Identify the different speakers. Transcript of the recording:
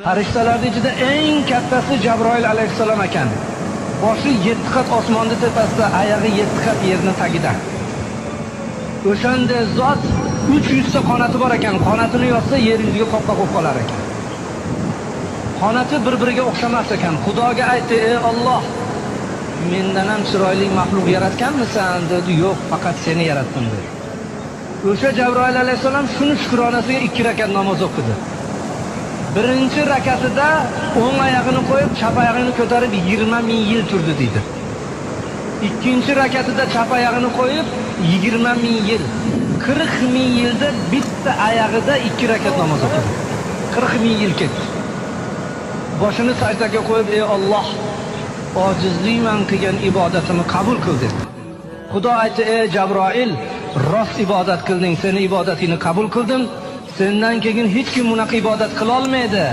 Speaker 1: Farishtalarning ichida eng kattasi Jabroil alayhissalom ekan. Boshi 7 qat osmonni tepasida, oyog'i 7 qat yerning tagida. O'shanda zot 300 ta qanoti bor ekan. Qanotini yozsa yer yuziga qopqa qo'yib qolar ekan. Qanoti bir-biriga o'xshamas ekan. Xudoga aytdi: "Ey Alloh, mendan ham chiroyli maxluq yaratganmisan?" dedi. "Yo'q, faqat seni yaratdim" dedi. O'sha Jabroil alayhissalom shuni shukronasiga 2 rakat namoz o'qidi. Birinchi rakatida o'ng oyog'ini qo'yib, chap oyog'ini ko'tarib 20 ming yil turdi deydi. Ikkinchi rakatida chap oyog'ini qo'yib 20 ming yil, 40 ming yilda bitta oyog'ida 2 rakat namoz o'qidi. 40 ming yil ketdi. Boshini sajdaga qo'yib: "Ey Alloh, ojizlikman qilgan ibodatimni qabul qil" dedi. Xudo aytdi: "Ey Jabroil, rost ibodat qilding, seni ibodatingni qabul qildim. Sendan keyin hech kim bunaqa ibodat qila olmaydi.